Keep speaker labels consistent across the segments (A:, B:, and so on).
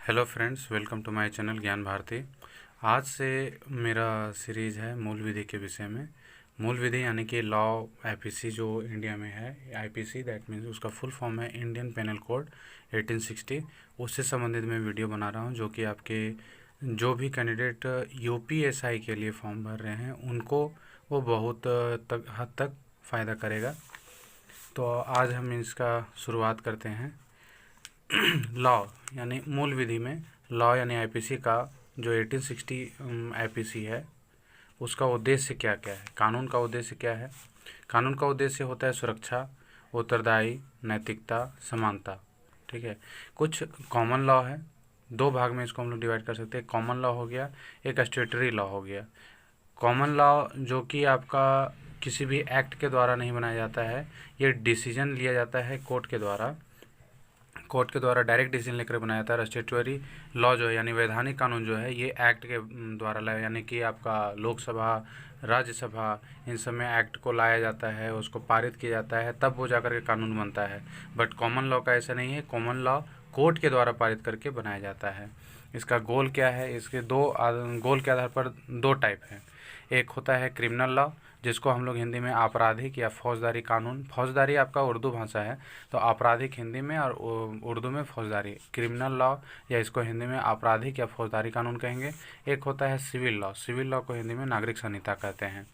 A: Hello friends, welcome to my channel Gyan Bharti. आज से मेरा सीरीज़ है मूल विधि के विषय में। मूल विधि यानी कि लॉ आईपीसी जो इंडिया में है, आईपीसी दैट मीन्स उसका फुल फॉर्म है इंडियन पेनल कोड 1860। उससे संबंधित मैं वीडियो बना रहा हूं, जो कि आपके जो भी कैंडिडेट यूपीएसआई के लिए फॉर्म भर रहे हैं उनको वो बहुत हद तक फ़ायदा करेगा। तो आज हम इसका शुरुआत करते हैं। लॉ यानी मूल विधि में लॉ यानी आईपीसी का जो 1860 आईपीसी है, उसका उद्देश्य क्या क्या है, कानून का उद्देश्य क्या है। कानून का उद्देश्य होता है सुरक्षा, उत्तरदायी, नैतिकता, समानता। ठीक है। कुछ कॉमन लॉ है, दो भाग में इसको हम लोग डिवाइड कर सकते हैं। कॉमन लॉ हो गया, एक स्टेटरी लॉ हो गया। कॉमन लॉ जो कि आपका किसी भी एक्ट के द्वारा नहीं बनाया जाता है, ये डिसीजन लिया जाता है कोर्ट के द्वारा डायरेक्ट डिसीजन लेकर बनाया जाता है। स्टेचुअरी लॉ जो है यानी वैधानिक कानून जो है, ये एक्ट के द्वारा लाया, यानी कि आपका लोकसभा, राज्यसभा, इन सब में एक्ट को लाया जाता है, उसको पारित किया जाता है, तब वो जाकर के कानून बनता है। बट कॉमन लॉ का ऐसा नहीं है। कॉमन लॉ कोर्ट के द्वारा पारित करके बनाया जाता है। इसका गोल क्या है, इसके गोल के आधार पर दो टाइप हैं। एक होता है क्रिमिनल लॉ, जिसको हम लोग हिंदी में आपराधिक या फौजदारी कानून, फौजदारी आपका उर्दू भाषा है तो आपराधिक हिंदी में और उर्दू में फौजदारी, क्रिमिनल लॉ या इसको हिंदी में आपराधिक या फौजदारी कानून कहेंगे। एक होता है सिविल लॉ, सिविल लॉ को हिंदी में नागरिक संहिता कहते हैं।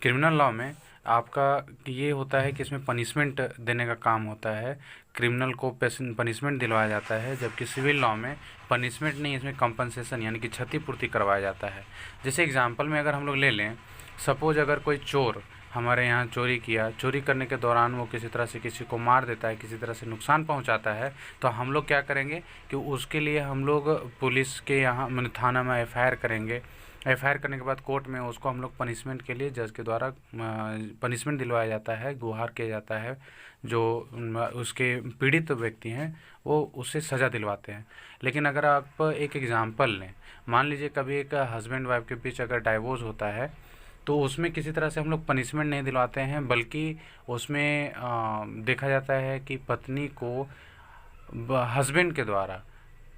A: क्रिमिनल लॉ में आपका ये होता है कि इसमें पनिशमेंट देने का काम होता है, क्रिमिनल को पनिशमेंट दिलवाया जाता है, जबकि सिविल लॉ में पनिशमेंट नहीं, इसमें कंपनसेशन यानी कि क्षतिपूर्ति करवाया जाता है। जैसे एग्जांपल में अगर हम लोग ले लें, सपोज अगर कोई चोर हमारे यहाँ चोरी किया, चोरी करने के दौरान वो किसी तरह से किसी को मार देता है, किसी तरह से नुकसान पहुँचाता है, तो हम लोग क्या करेंगे कि उसके लिए हम लोग पुलिस के यहाँ थाना में एफआईआर करेंगे। एफआईआर करने के बाद कोर्ट में उसको हम लोग पनिशमेंट के लिए जज के द्वारा पनिशमेंट दिलवाया जाता है, गुहार किया जाता है। जो उसके पीड़ित व्यक्ति हैं वो उससे सज़ा दिलवाते हैं। लेकिन अगर आप एक एग्ज़ाम्पल लें, मान लीजिए कभी एक हस्बैंड वाइफ के बीच अगर डाइवोर्स होता है, तो उसमें किसी तरह से हम लोग पनिशमेंट नहीं दिलवाते हैं, बल्कि उसमें देखा जाता है कि पत्नी को हस्बैंड के द्वारा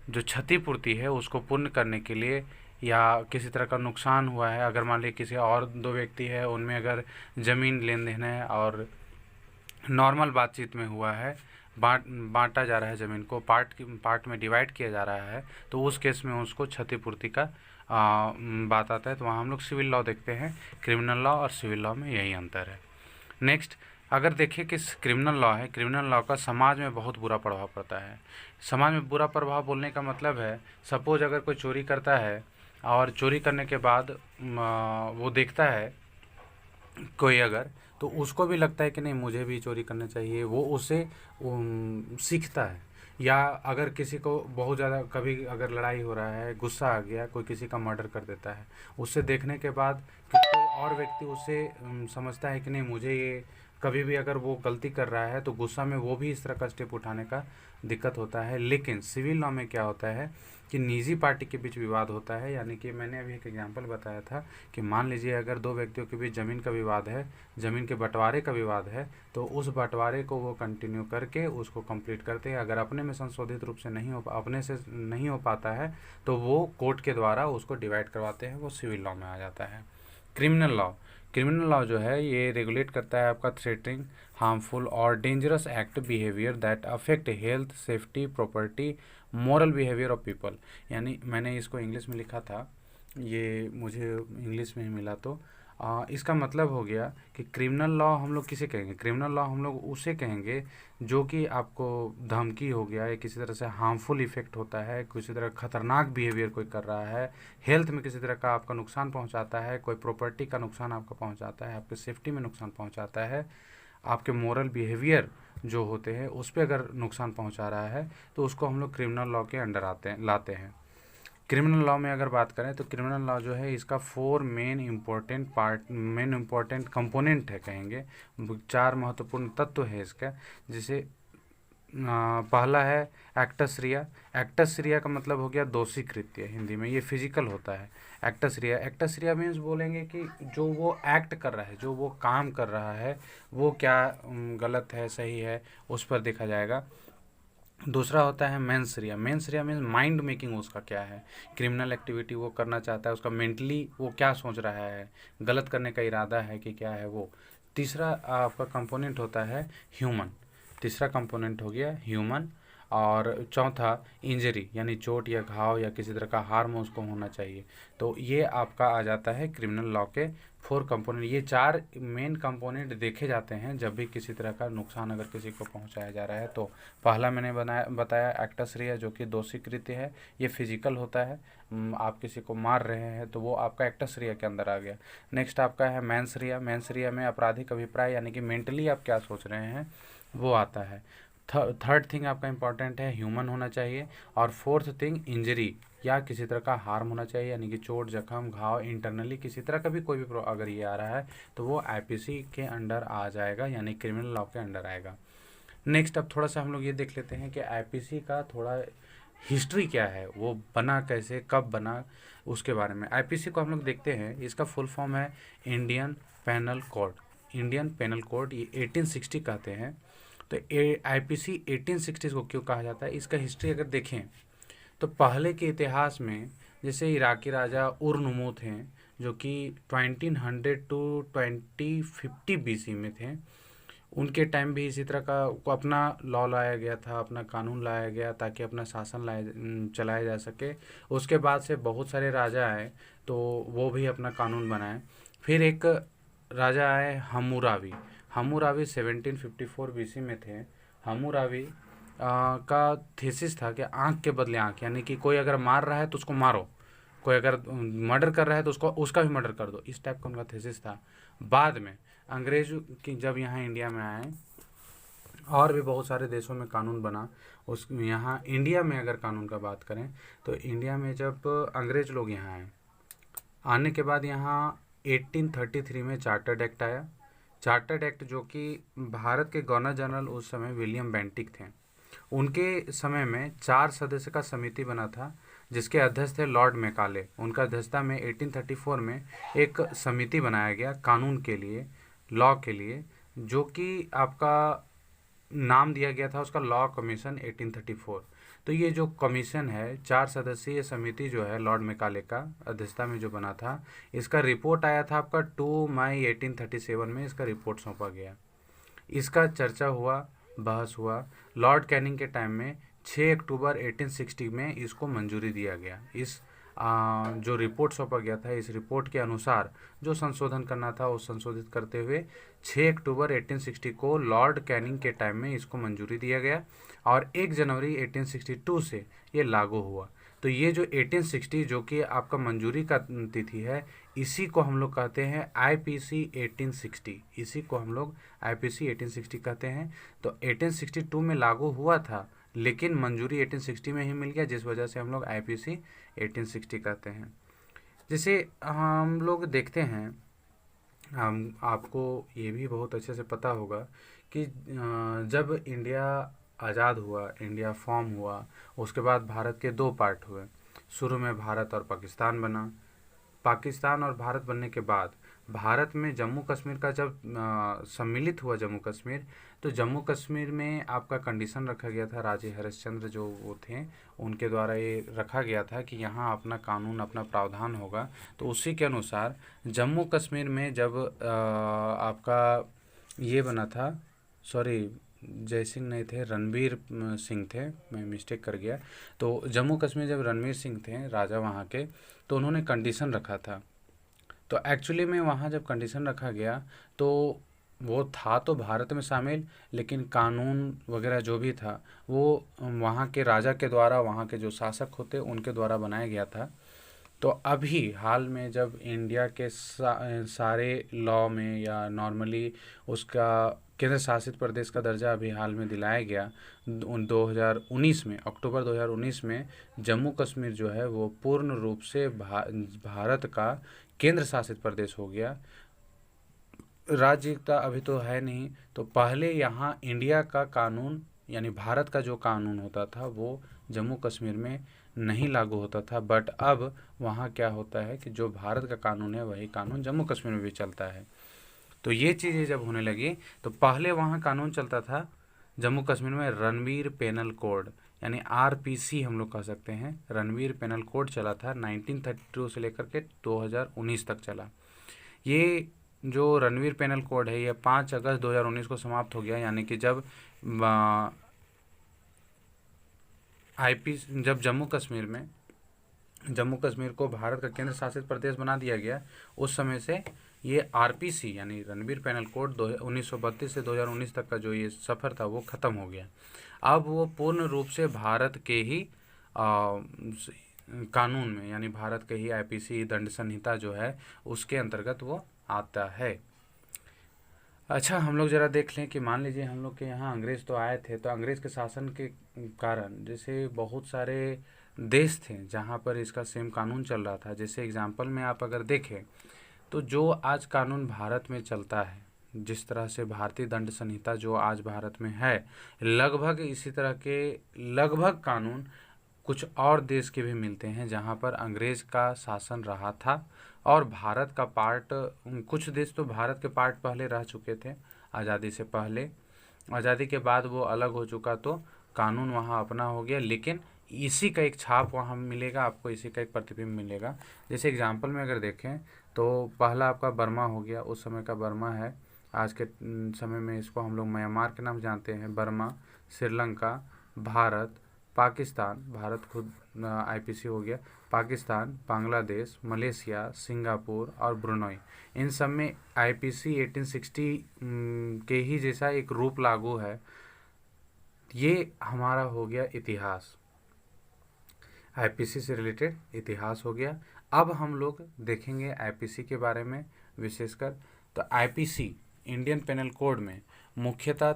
A: जो क्षतिपूर्ति है उसको पूर्ण करने के लिए, या किसी तरह का नुकसान हुआ है, अगर मान लीजिए किसी और दो व्यक्ति है उनमें अगर ज़मीन लेन देन है और नॉर्मल बातचीत में हुआ है, बांटा जा रहा है ज़मीन को, पार्ट में डिवाइड किया जा रहा है, तो उस केस में उसको क्षतिपूर्ति का बात आता है। तो वहाँ हम लोग सिविल लॉ देखते हैं। क्रिमिनल लॉ और सिविल लॉ में यही अंतर है। नेक्स्ट, अगर देखें कि क्रिमिनल लॉ है, क्रिमिनल लॉ का समाज में बहुत बुरा प्रभाव पड़ता है। समाज में बुरा प्रभाव बोलने का मतलब है, सपोज अगर कोई चोरी करता है और चोरी करने के बाद वो देखता है कोई अगर, तो उसको भी लगता है कि नहीं मुझे भी चोरी करना चाहिए, वो उससे सीखता है। या अगर किसी को बहुत ज़्यादा कभी अगर लड़ाई हो रहा है, गुस्सा आ गया, कोई किसी का मर्डर कर देता है, उससे देखने के बाद कि कोई और व्यक्ति उससे समझता है कि नहीं मुझे ये, कभी भी अगर वो गलती कर रहा है तो गुस्सा में वो भी इस तरह का स्टेप उठाने का दिक्कत होता है। लेकिन सिविल लॉ में क्या होता है कि निजी पार्टी के बीच विवाद होता है, यानी कि मैंने अभी एक एग्जांपल बताया था कि मान लीजिए अगर दो व्यक्तियों के बीच ज़मीन का विवाद है, ज़मीन के बंटवारे का विवाद है, तो उस बंटवारे को वो कंटिन्यू करके उसको कंप्लीट करते हैं। अगर अपने में संशोधित रूप से अपने से नहीं हो पाता है तो वो कोर्ट के द्वारा उसको डिवाइड करवाते हैं, वो सिविल लॉ में आ जाता है। क्रिमिनल लॉ, क्रिमिनल लॉ जो है ये रेगुलेट करता है आपका थ्रेटनिंग, हार्मफुल और dangerous act behaviour that affect health, safety, property, moral behaviour of people. यानी मैंने इसको इंग्लिश में लिखा था, ये मुझे इंग्लिश में ही मिला, तो इसका मतलब हो गया कि क्रिमिनल लॉ हम लोग किसे कहेंगे, क्रिमिनल लॉ हम लोग उसे कहेंगे जो कि आपको धमकी हो गया है, किसी तरह से हार्मफुल इफेक्ट होता है, किसी तरह खतरनाक बिहेवियर कोई कर रहा है, हेल्थ में किसी तरह का आपका नुकसान पहुंचाता है, कोई प्रॉपर्टी का नुकसान आपका पहुंचाता है, आपके सेफ्टी में नुकसान पहुंचाता है, आपके मोरल बिहेवियर जो होते हैं उस पर अगर नुकसान पहुंचा रहा है, तो उसको हम लोग क्रिमिनल लॉ के अंडर लाते हैं। क्रिमिनल लॉ में अगर बात करें तो क्रिमिनल लॉ जो है इसका मेन इम्पोर्टेंट कंपोनेंट है कहेंगे, चार महत्वपूर्ण तत्व है इसका। जैसे पहला है एक्टस रिया। एक्टस रिया का मतलब हो गया दोषी कृत्य, हिंदी में ये फिजिकल होता है। एक्टस रिया, एक्टस रिया मीन्स बोलेंगे कि जो वो एक्ट कर रहा है, जो वो काम कर रहा है, वो क्या गलत है सही है, उस पर देखा जाएगा। दूसरा होता है मेंस रिया। मेंस रिया मीन्स माइंड मेकिंग उसका क्या है, क्रिमिनल एक्टिविटी वो करना चाहता है, उसका मेंटली वो क्या सोच रहा है, गलत करने का इरादा है कि क्या है वो। तीसरा आपका कंपोनेंट होता है ह्यूमन। तीसरा कंपोनेंट हो गया ह्यूमन। और चौथा इंजरी, यानी चोट या घाव या किसी तरह का हार्म उसको होना चाहिए। तो ये आपका आ जाता है क्रिमिनल लॉ के 4 कंपोनेंट। ये 4 मेन कंपोनेंट देखे जाते हैं जब भी किसी तरह का नुकसान अगर किसी को पहुंचाया जा रहा है। तो पहला मैंने बताया एक्टस रिया, जो कि दोषी कृत्य है, ये फिजिकल होता है। आप किसी को मार रहे हैं तो वो आपका एक्टस रिया के अंदर आ गया। नेक्स्ट आपका है मेंस रिया। मेंस रिया में आपराधिक अभिप्राय, यानी कि मेंटली आप क्या सोच रहे हैं, वो आता है। थर्ड थिंग आपका इंपॉर्टेंट है ह्यूमन होना चाहिए। और फोर्थ थिंग इंजरी, या किसी तरह का हार्म होना चाहिए, यानी कि चोट, जख्म, घाव, इंटरनली किसी तरह का भी कोई भी अगर ये आ रहा है तो वो आईपीसी के अंडर आ जाएगा, यानी क्रिमिनल लॉ के अंडर आएगा। नेक्स्ट अब थोड़ा सा हम लोग ये देख लेते हैं कि आईपीसी का थोड़ा हिस्ट्री क्या है, वो बना कैसे, कब बना, उसके बारे में। आईपीसी को हम लोग देखते हैं, इसका फुल फॉर्म है Indian penal code. Indian penal code, ये 1860 कहते हैं। तो आईपीसी 1860 को क्यों कहा जाता है, इसका हिस्ट्री अगर देखें तो पहले के इतिहास में जैसे इराकी राजा उरनुमू थे, जो कि 1900 टू 2050 बीसी में थे। उनके टाइम भी इसी तरह का को अपना लॉ लाया गया था, अपना कानून लाया गया ताकि अपना शासन चलाया जा सके। उसके बाद से बहुत सारे राजा आए तो वो भी अपना कानून बनाए। फिर एक राजा आए हम्मुराबी। हम्मुराबी 1754 बीसी में थे। हम्मुराबी का थीसिस था कि आंख के बदले आंख, यानी कि कोई अगर मार रहा है तो उसको मारो, कोई अगर मर्डर कर रहा है तो उसको उसका भी मर्डर कर दो, इस टाइप का उनका थीसिस था। बाद में अंग्रेज की जब यहाँ इंडिया में आए, और भी बहुत सारे देशों में कानून बना, उस यहाँ इंडिया में अगर कानून का बात करें तो इंडिया में जब अंग्रेज लोग यहाँ आए, आने के बाद यहाँ 1833 में चार्टर्ड एक्ट आया। चार्टर्ड एक्ट जो कि भारत के गवर्नर जनरल उस समय विलियम बेंटिक थे, उनके समय में 4 सदस्य का समिति बना था जिसके अध्यक्ष थे लॉर्ड मैकाले। उनका अध्यक्षता में 1834 में एक समिति बनाया गया कानून के लिए, लॉ के लिए, जो कि आपका नाम दिया गया था उसका लॉ कमीशन 1834। तो ये जो कमीशन है, 4 सदस्यीय समिति जो है लॉर्ड मैकाले का अध्यक्षता में जो बना था, इसका रिपोर्ट आया था आपका 2 मई 1837 में इसका रिपोर्ट सौंपा गया। इसका चर्चा हुआ, बहस हुआ। लॉर्ड कैनिंग के टाइम में 6 अक्टूबर 1860 में इसको मंजूरी दिया गया। इस जो रिपोर्ट सौंपा गया था, इस रिपोर्ट के अनुसार जो संशोधन करना था वो संशोधित करते हुए 6 अक्टूबर 1860 को लॉर्ड कैनिंग के टाइम में इसको मंजूरी दिया गया और 1 जनवरी 1862 से ये लागू हुआ। तो ये जो 1860 जो कि आपका मंजूरी का तिथि है, इसी को हम लोग कहते हैं आईपीसी 1860। इसी को हम लोग आईपीसी 1860 कहते हैं। तो 1862 में लागू हुआ था, लेकिन मंजूरी 1860 में ही मिल गया, जिस वजह से हम लोग आईपीसी 1860 कहते हैं। जैसे हम लोग देखते हैं, हम आपको ये भी बहुत अच्छे से पता होगा कि जब इंडिया आज़ाद हुआ, इंडिया फॉर्म हुआ, उसके बाद भारत के 2 पार्ट हुए। शुरू में भारत और पाकिस्तान बना। पाकिस्तान और भारत बनने के बाद भारत में जम्मू कश्मीर का जब सम्मिलित हुआ जम्मू कश्मीर, तो जम्मू कश्मीर में आपका कंडीशन रखा गया था, राजे हरिश्चंद्र जो वो थे उनके द्वारा ये रखा गया था कि यहाँ अपना कानून, अपना प्रावधान होगा। तो उसी के अनुसार जम्मू कश्मीर में जब आपका ये बना था, सॉरी जय सिंह नहीं थे, रणवीर सिंह थे, मैं मिस्टेक कर गया। तो जम्मू कश्मीर जब रणवीर सिंह थे राजा वहाँ के, तो उन्होंने कंडीशन रखा था। तो एक्चुअली में वहाँ जब कंडीशन रखा गया तो वो था तो भारत में शामिल, लेकिन कानून वगैरह जो भी था वो वहाँ के राजा के द्वारा, वहाँ के जो शासक होते उनके द्वारा बनाया गया था। तो अभी हाल में जब इंडिया के सारे लॉ में या नॉर्मली उसका केंद्र शासित प्रदेश का दर्जा अभी हाल में दिलाया गया 2019 में, अक्टूबर 2019 में जम्मू कश्मीर जो है वो पूर्ण रूप से भारत का केंद्र शासित प्रदेश हो गया। राज्य का अभी तो है नहीं। तो पहले यहाँ इंडिया का कानून, यानी भारत का जो कानून होता था वो जम्मू कश्मीर में नहीं लागू होता था, बट अब वहाँ क्या होता है कि जो भारत का कानून है वही कानून जम्मू कश्मीर में भी चलता है। तो ये चीज़ें जब होने लगी तो पहले वहाँ कानून चलता था जम्मू कश्मीर में रणवीर पेनल कोड यानी आरपीसी हम लोग कह सकते हैं, रणवीर पेनल कोड चला था 1932 से लेकर के 2019 तक चला। ये जो रणवीर पेनल कोड है ये 5 अगस्त 2019 को समाप्त हो गया, यानी कि जब जब जम्मू कश्मीर को भारत का केंद्र शासित प्रदेश बना दिया गया, उस समय से ये आरपीसी यानी रणवीर पेनल कोड 1932 से 2019 तक का जो ये सफ़र था वो ख़त्म हो गया। अब वो पूर्ण रूप से भारत के ही कानून में यानी भारत के ही आईपीसी दंड संहिता जो है उसके अंतर्गत वो आता है। अच्छा, हम लोग ज़रा देख लें कि मान लीजिए हम लोग के यहाँ अंग्रेज़ तो आए थे, तो अंग्रेज़ के शासन के कारण जैसे बहुत सारे देश थे जहाँ पर इसका सेम कानून चल रहा था। जैसे एग्जांपल में आप अगर देखें तो जो आज कानून भारत में चलता है, जिस तरह से भारतीय दंड संहिता जो आज भारत में है, लगभग इसी तरह के लगभग कानून कुछ और देश के भी मिलते हैं जहाँ पर अंग्रेज़ का शासन रहा था और भारत का पार्ट, कुछ देश तो भारत के पार्ट पहले रह चुके थे आज़ादी से पहले, आज़ादी के बाद वो अलग हो चुका तो कानून वहाँ अपना हो गया, लेकिन इसी का एक छाप वहाँ मिलेगा आपको, इसी का एक प्रतिबिंब मिलेगा। जैसे एग्जांपल में अगर देखें तो पहला आपका बर्मा हो गया, उस समय का बर्मा है, आज के समय में इसको हम लोग म्यांमार के नाम जानते हैं। बर्मा, श्रीलंका, भारत, पाकिस्तान, भारत खुद आईपीसी हो गया, पाकिस्तान, बांग्लादेश, मलेशिया, सिंगापुर और ब्रुनई, इन सब में आईपीसी 1860 के ही जैसा एक रूप लागू है। ये हमारा हो गया इतिहास, आईपीसी से रिलेटेड इतिहास हो गया। अब हम लोग देखेंगे आईपीसी के बारे में विशेषकर। तो आईपीसी इंडियन पेनल कोड में मुख्यतः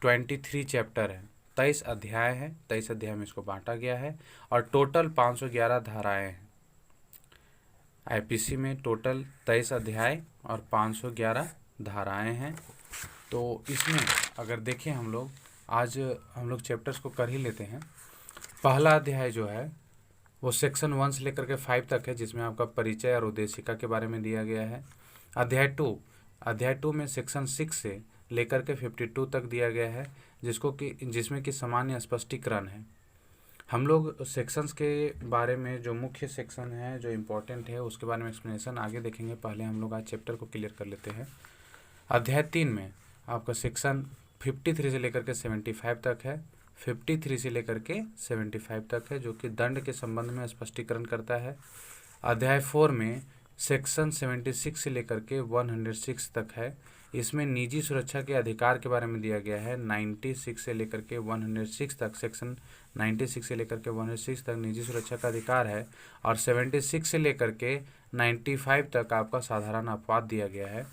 A: 23 चैप्टर है, 23 अध्याय है, 23 अध्याय में इसको बांटा गया है और टोटल 511 धाराएं हैं। आईपीसी में टोटल 23 अध्याय और 511 धाराएं हैं। तो इसमें अगर देखें हम लोग, आज हम लोग चैप्टर्स को कर ही लेते हैं। पहला अध्याय जो है वो सेक्शन 1 से लेकर के 5 तक है, जिसमें आपका परिचय और उद्देशिका के बारे में दिया गया है। अध्याय 2 में सेक्शन 6 से लेकर के 52 तक दिया गया है, जिसमें कि सामान्य स्पष्टीकरण है। हम लोग सेक्शंस के बारे में, जो मुख्य सेक्शन है जो इम्पोर्टेंट है, उसके बारे में एक्सप्लेनेशन आगे देखेंगे। पहले हम लोग आज चैप्टर को क्लियर कर लेते हैं। अध्याय 3 में आपका सेक्शन 53 से लेकर के 75 तक है, 53 से लेकर के 75 तक है, जो कि दंड के संबंध में स्पष्टीकरण करता है। अध्याय 4 में सेक्शन 76 से लेकर के 106 तक है, इसमें निजी सुरक्षा के अधिकार के बारे में दिया गया है। 96 से लेकर के 106 तक, सेक्शन 96 से लेकर के 106 तक निजी सुरक्षा का अधिकार है और 76 से लेकर के 95 तक आपका साधारण अपवाद दिया गया है।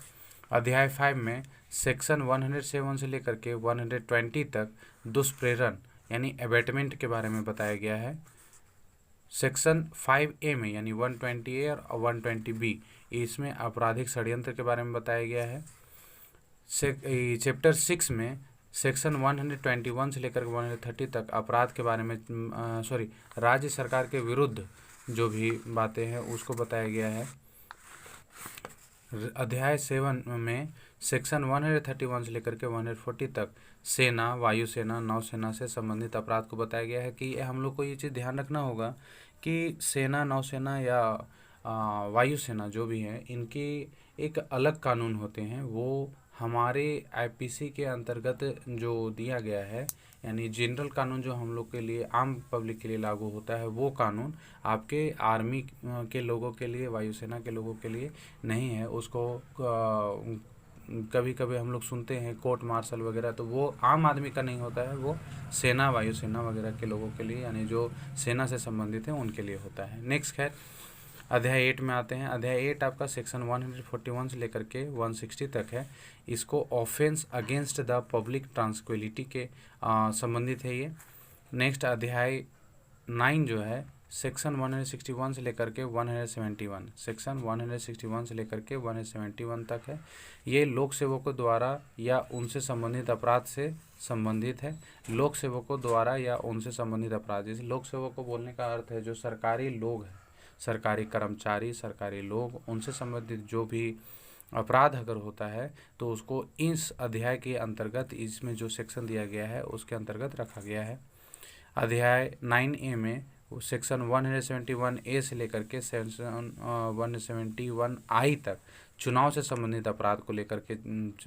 A: अध्याय 5 में सेक्शन 107 से लेकर के 120 तक दुष्प्रेरण यानी एबेटमेंट के बारे में बताया गया है। सेक्शन 5A में यानी 120A और 120B, इसमें आपराधिक षड्यंत्र के बारे में बताया गया है। चैप्टर 6 में सेक्शन 121 से लेकर 130 तक अपराध के बारे में, राज्य सरकार के विरुद्ध जो भी बातें हैं उसको बताया गया है। अध्याय 7 में सेक्शन 131 से लेकर के 140 तक सेना, वायुसेना, नौसेना से संबंधित अपराध को बताया गया है कि हम लोग को ये चीज़ ध्यान रखना होगा कि सेना, नौसेना या वायुसेना जो भी है, इनके एक अलग कानून होते हैं। वो हमारे आईपीसी के अंतर्गत जो दिया गया है, यानी जनरल कानून जो हम लोग के लिए, आम पब्लिक के लिए लागू होता है, वो कानून आपके आर्मी के लोगों के लिए, वायुसेना के लोगों के लिए नहीं है। उसको कभी कभी हम लोग सुनते हैं कोर्ट मार्शल वगैरह, तो वो आम आदमी का नहीं होता है, वो सेना, वायुसेना वगैरह के लोगों के लिए, यानी जो सेना से संबंधित हैं उनके लिए होता है। नेक्स्ट खैर अध्याय 8 में आते हैं। अध्याय 8 आपका सेक्शन 141 से लेकर के 160 तक है। इसको ऑफेंस अगेंस्ट द पब्लिक ट्रांसक्विलिटी के संबंधित है ये। नेक्स्ट अध्याय 9 जो है सेक्शन 161 से लेकर के 171, सेक्शन 161 से लेकर के 171 तक है। ये लोक सेवकों द्वारा या उनसे संबंधित अपराध से संबंधित है। लोक सेवकों द्वारा या उनसे संबंधित अपराध, जैसे लोक सेवकों बोलने का अर्थ है जो सरकारी लोग हैं, सरकारी कर्मचारी, सरकारी लोग, उनसे संबंधित जो भी अपराध अगर होता है तो उसको इस अध्याय के अंतर्गत, इसमें जो सेक्शन दिया गया है उसके अंतर्गत रखा गया है। अध्याय 9A में सेक्शन 171A से लेकर के सेक्शन 171I तक चुनाव से संबंधित अपराध को लेकर के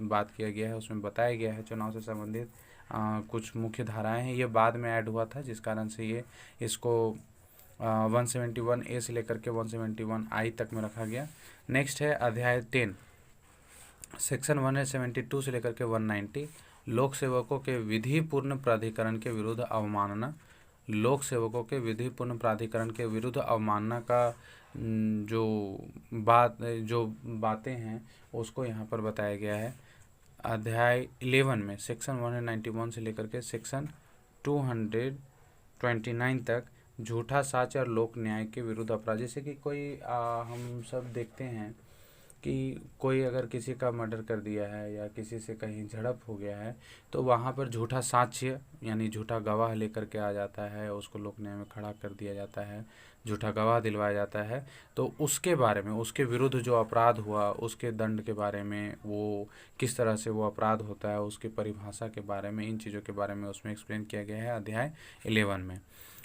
A: बात किया गया है। उसमें बताया गया है चुनाव से संबंधित कुछ मुख्य धाराएं हैं। ये बाद में ऐड हुआ था, जिस कारण से ये इसको 171A से लेकर के 171I तक में रखा गया। नेक्स्ट है अध्याय 10, सेक्शन 172 से लेकर के 190, लोक सेवकों के विधिपूर्ण प्राधिकरण के विरुद्ध अवमानना। लोक सेवकों के विधिपूर्ण प्राधिकरण के विरुद्ध अवमानना का जो बातें हैं उसको यहाँ पर बताया गया है। अध्याय 11 में सेक्शन 191 से लेकर के सेक्शन 229 तक झूठा साक्ष्य और लोक न्याय के विरुद्ध अपराध। जैसे कि कोई हम सब देखते हैं कि कोई अगर किसी का मर्डर कर दिया है या किसी से कहीं झड़प हो गया है तो वहाँ पर झूठा साक्ष्य यानी झूठा गवाह लेकर के आ जाता है, उसको लोक न्याय में खड़ा कर दिया जाता है, झूठा गवाह दिलवाया जाता है। तो उसके बारे में, उसके विरुद्ध जो अपराध हुआ उसके दंड के बारे में, वो किस तरह से वो अपराध होता है, उसकी परिभाषा के बारे में, इन चीज़ों के बारे में उसमें एक्सप्लेन किया गया है अध्याय 11 में।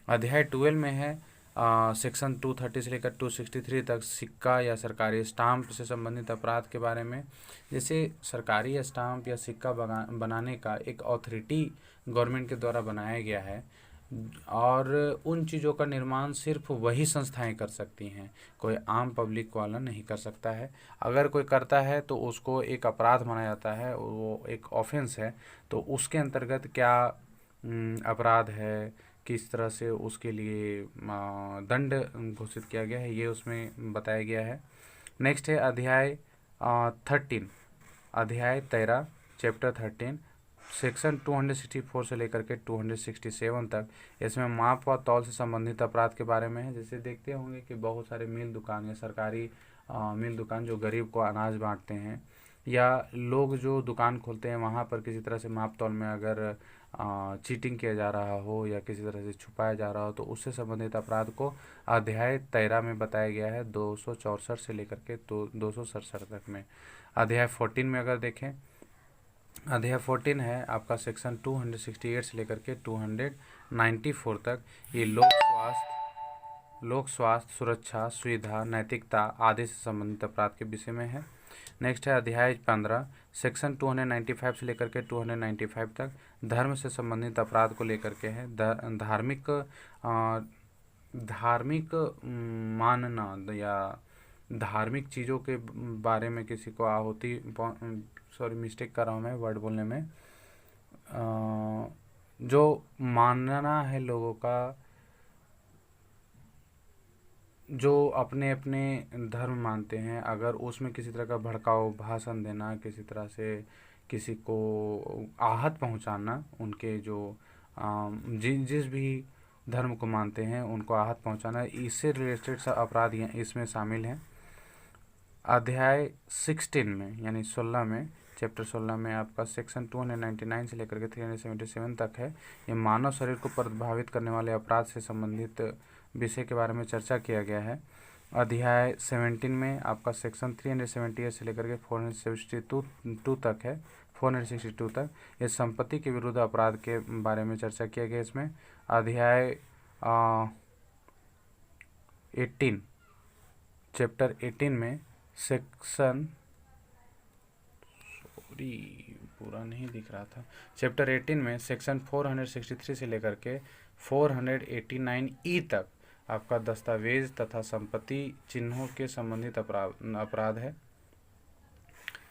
A: अध्याय 12 में है सेक्शन 230 से लेकर 263 तक सिक्का या सरकारी स्टाम्प से संबंधित अपराध के बारे में। जैसे सरकारी स्टाम्प या सिक्का बनाने का एक अथॉरिटी गवर्नमेंट के द्वारा बनाया गया है और उन चीज़ों का निर्माण सिर्फ वही संस्थाएं कर सकती हैं, कोई आम पब्लिक वाला नहीं कर सकता है। अगर कोई करता है तो उसको एक अपराध माना जाता है, वो एक ऑफेंस है। तो उसके अंतर्गत क्या अपराध है, किस तरह से उसके लिए दंड घोषित किया गया है, ये उसमें बताया गया है। नेक्स्ट है अध्याय 13, अध्याय 13 चैप्टर 13 सेक्शन 264 से लेकर के 267 तक। इसमें माप व तौल से संबंधित अपराध के बारे में है। जैसे देखते होंगे कि बहुत सारे मिल दुकान या सरकारी मिल दुकान जो गरीब को अनाज बांटते हैं, या लोग जो दुकान खोलते हैं वहाँ पर किसी तरह से माप तौल में अगर चीटिंग किया जा रहा हो या किसी तरह से छुपाया जा रहा हो तो उससे संबंधित अपराध को अध्याय 13 में बताया गया है 264 से लेकर के 267 तक में। अध्याय 14 में अगर देखें, अध्याय 14 है आपका सेक्शन 268 से लेकर के 294 तक। ये लोक स्वास्थ्य, सुरक्षा, सुविधा, नैतिकता आदि से संबंधित अपराध के विषय में है। नेक्स्ट है अध्याय 15 सेक्शन 295 से लेकर के 295 तक धर्म से संबंधित अपराध को लेकर के है। धार्मिक मानना या धार्मिक चीज़ों के बारे में किसी को आहुति, सॉरी मिस्टेक कर रहा हूँ मैं वर्ड बोलने में, जो मानना है लोगों का, जो अपने अपने धर्म मानते हैं, अगर उसमें किसी तरह का भड़काऊ भाषण देना, किसी तरह से किसी को आहत पहुंचाना, उनके जो जिस भी धर्म को मानते हैं उनको आहत पहुंचाना, इससे रिलेटेड सब अपराध इसमें शामिल हैं। अध्याय 16 में यानी 16 में चैप्टर 16 में आपका सेक्शन 299 से लेकर के 377 तक है। ये मानव शरीर को प्रभावित करने वाले अपराध से संबंधित विषय के बारे में चर्चा किया गया है। अध्याय 17 में आपका सेक्शन 378 से लेकर के 462 तक है, 462 तक ये संपत्ति के विरुद्ध अपराध के बारे में चर्चा किया गया। इसमें अध्याय 18 चैप्टर 18 में सेक्शन, पूरा नहीं दिख रहा था, चैप्टर 18 में सेक्शन 463 से लेकर के 489E तक आपका दस्तावेज तथा संपत्ति चिन्हों के संबंधित अपराध है।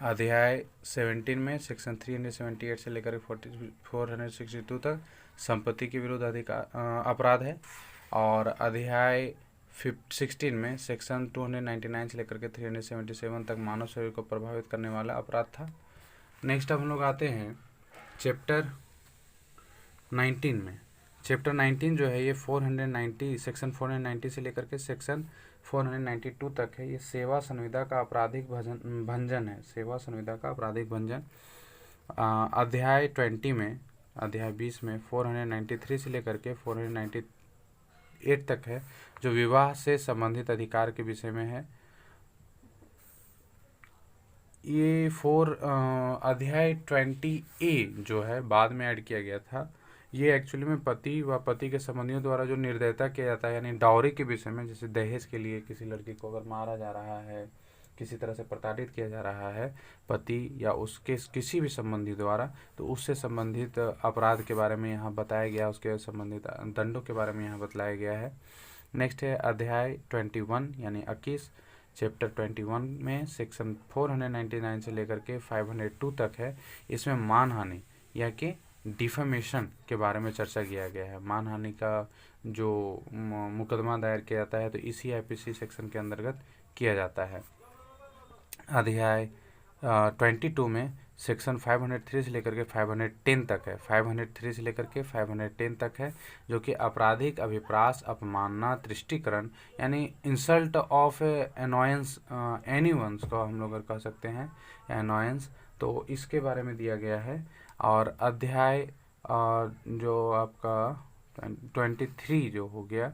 A: अध्याय 17 में सेक्शन 378 से लेकर 462 तक संपत्ति के विरुद्ध अपराध है। और अध्याय 16 में सेक्शन 299 से लेकर के 377 तक मानव शरीर को प्रभावित करने वाला अपराध था। नेक्स्ट अब हम लोग आते हैं चैप्टर 19 में। चैप्टर 19 जो है ये 490 सेक्शन 490 से लेकर के सेक्शन 492 तक है। ये सेवा संविदा का आपराधिक भंजन है, सेवा संविदा का आपराधिक भंजन। अध्याय 20 में, अध्याय 20 में 493 से लेकर के 498 तक है, जो विवाह से संबंधित अधिकार के विषय में है। ये अध्याय 20A जो है बाद में ऐड किया गया था। ये एक्चुअली में पति व पति के संबंधियों द्वारा जो निर्दयता किया जाता है, यानी डाउरी के विषय में, जैसे दहेज के लिए किसी लड़की को अगर मारा जा रहा है, किसी तरह से प्रताड़ित किया जा रहा है पति या उसके किसी भी संबंधी द्वारा, तो उससे संबंधित अपराध के बारे में यहाँ बताया गया, उसके संबंधित दंडों के बारे में यहाँ बताया गया है। नेक्स्ट है अध्याय 21 यानी 21, चैप्टर 21 में सेक्शन 499 से लेकर के 502 तक है। इसमें मानहानि या कि डिफेमेशन के बारे में चर्चा किया गया है। मानहानि का जो मुकदमा दायर किया जाता है तो इसी आईपीसी सेक्शन के अंतर्गत किया जाता है। अध्याय 22 में सेक्शन 503 से लेकर के 510 तक है। 503 से लेकर के 510 तक है, जो कि आपराधिक अभिप्रास, अपमानना, तुष्टीकरण यानी इंसल्ट ऑफ एनॉयंस एनीवंस को हम लोग कह सकते हैं, एनॉयंस, तो इसके बारे में दिया गया है। और अध्याय जो आपका 23 जो हो गया,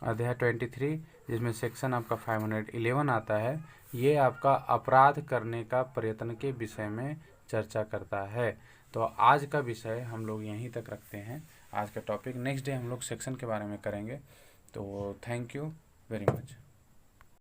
A: अध्याय 23 जिसमें सेक्शन आपका 511 आता है, ये आपका अपराध करने का प्रयत्न के विषय में चर्चा करता है। तो आज का विषय हम लोग यहीं तक रखते हैं, आज का टॉपिक। नेक्स्ट डे हम लोग सेक्शन के बारे में करेंगे। तो थैंक यू वेरी मच।